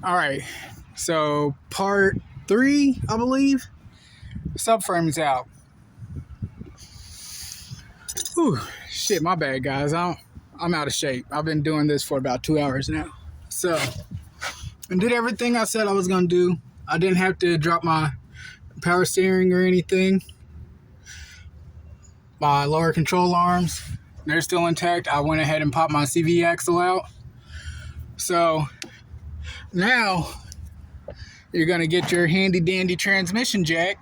All right, so part 3, I believe. Subframe's out. Whew, shit, my bad, guys. I'm out of shape. I've been doing this for about 2 hours now. So, I did everything I said I was gonna do. I didn't have to drop my power steering or anything. My lower control arms, they're still intact. I went ahead and popped my CV axle out. So, now you're gonna get your handy dandy transmission jack,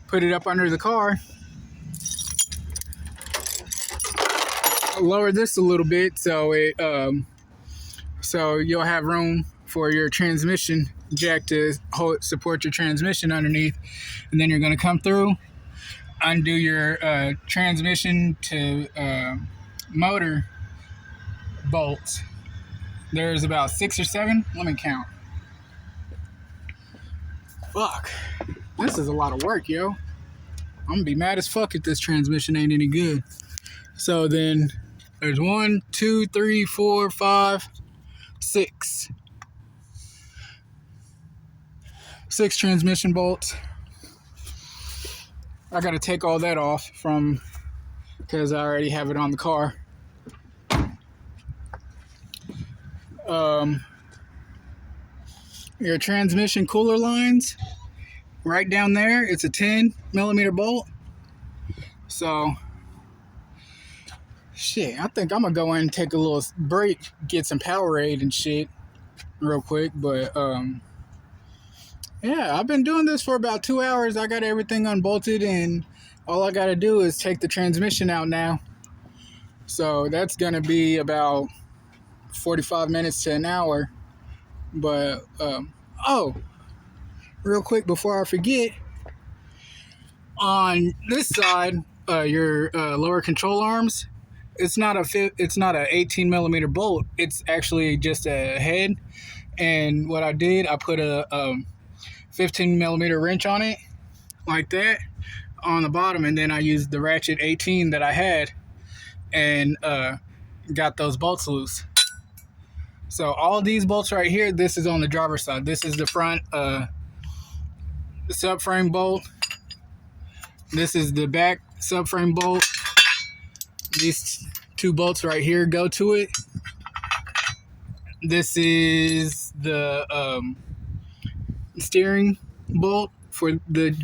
put it up under the car, lower this a little bit so you'll have room for your transmission jack to support your transmission underneath, and then you're gonna come through, undo your transmission to motor bolts. There's about 6 or 7. Let me count. Fuck. This is a lot of work, yo. I'm gonna be mad as fuck if this transmission ain't any good. So then there's 1, 2, 3, 4, 5, 6. 6 transmission bolts. I gotta take all that off because I already have it on the car. Your transmission cooler lines, right down there, it's a 10 millimeter bolt. So, shit, I think I'm gonna go in and take a little break, get some Powerade and shit real quick. But, yeah, I've been doing this for about 2 hours. I got everything unbolted, and all I gotta do is take the transmission out now. So that's gonna be about 45 minutes to an hour. But, real quick before I forget, on this side, your lower control arms, it's not a 18 millimeter bolt. It's actually just a head. And what I did, I put a 15 millimeter wrench on it, like that, on the bottom, and then I used the ratchet 18 that I had, and got those bolts loose. So all these bolts right here, this is on the driver's side. This is the front subframe bolt. This is the back subframe bolt. These 2 bolts right here go to it. This is the steering bolt for the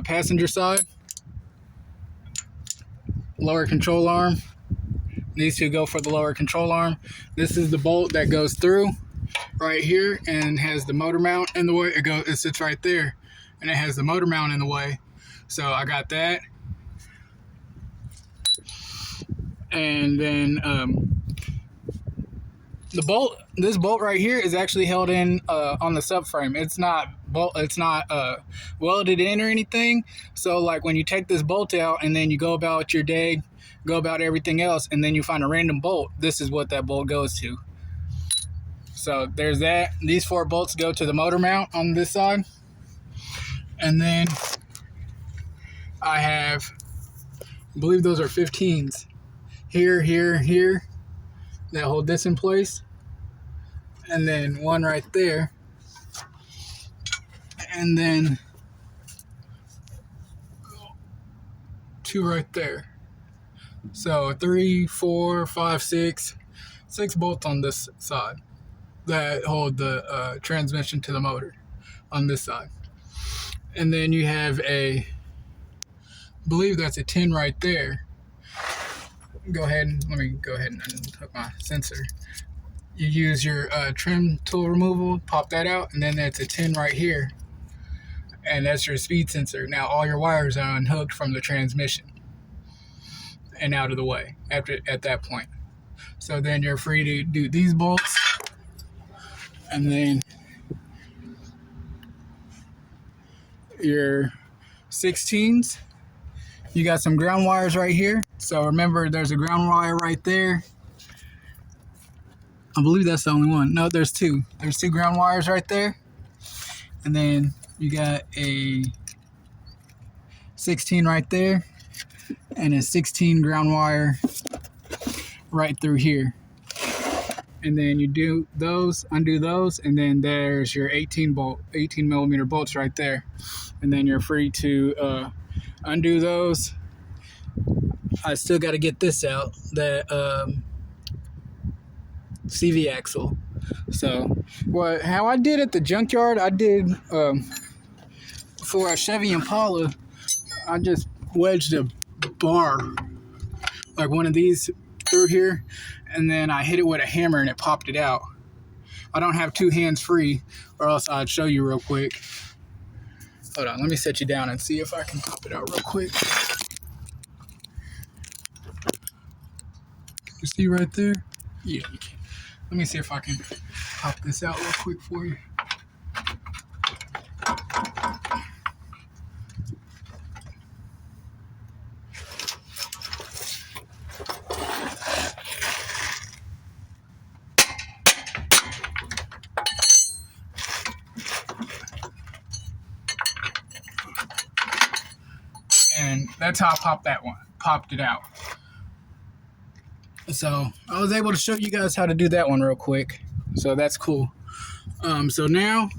passenger side. Lower control arm. These 2 go for the lower control arm. This is the bolt that goes through right here and has the motor mount in the way. It sits right there, and it has the motor mount in the way. So I got that. And then this bolt right here is actually held in on the subframe. It's not welded in or anything. So like when you take this bolt out and then you go about your day, go about everything else, and then you find a random bolt, this is what that bolt goes to. So there's that. These 4 bolts go to the motor mount on this side. And then I believe those are 15s. Here, that hold this in place. And then 1 right there. And then 2 right there. So 3, 4, 5, 6 bolts on this side that hold the transmission to the motor on this side. And then you have I believe that's a 10 right there. Let me go ahead and unhook my sensor. You use your trim tool removal, pop that out, and then that's a 10 right here. And that's your speed sensor. Now all your wires are unhooked from the transmission and out of the way at that point. So then you're free to do these bolts, and then your 16s. You got some ground wires right here. So remember, there's a ground wire right there. I believe that's the only one. No, there's 2. There's 2 ground wires right there. And then you got a 16 right there and a 16 ground wire right through here. and then you do those, undo those, and then there's your 18 millimeter bolts right there, and then you're free to undo those. I still got to get this out, that CV axle. So how I did at the junkyard, I did for a Chevy Impala, I just wedged a bar, like one of these, through here, and then I hit it with a hammer and it popped it out. I don't have two hands free, or else I'd show you real quick. Hold on, let me set you down and see if I can pop it out real quick. You see right there? Yeah, you can. Let me see if I can pop this out real quick for you. And that's how I popped it out. So I was able to show you guys how to do that one real quick. So that's cool. So now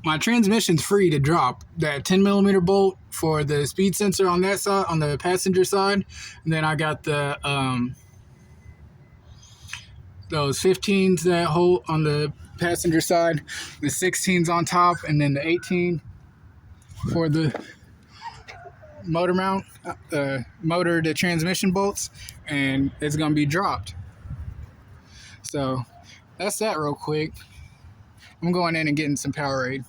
my transmission's free to drop. That 10 millimeter bolt for the speed sensor on that side, on the passenger side, and then I got the those 15s that hold on the passenger side, the 16s on top, and then the 18 for the motor mount, motor to transmission bolts, and it's gonna be dropped. So that's that real quick. I'm going in and getting some Powerade.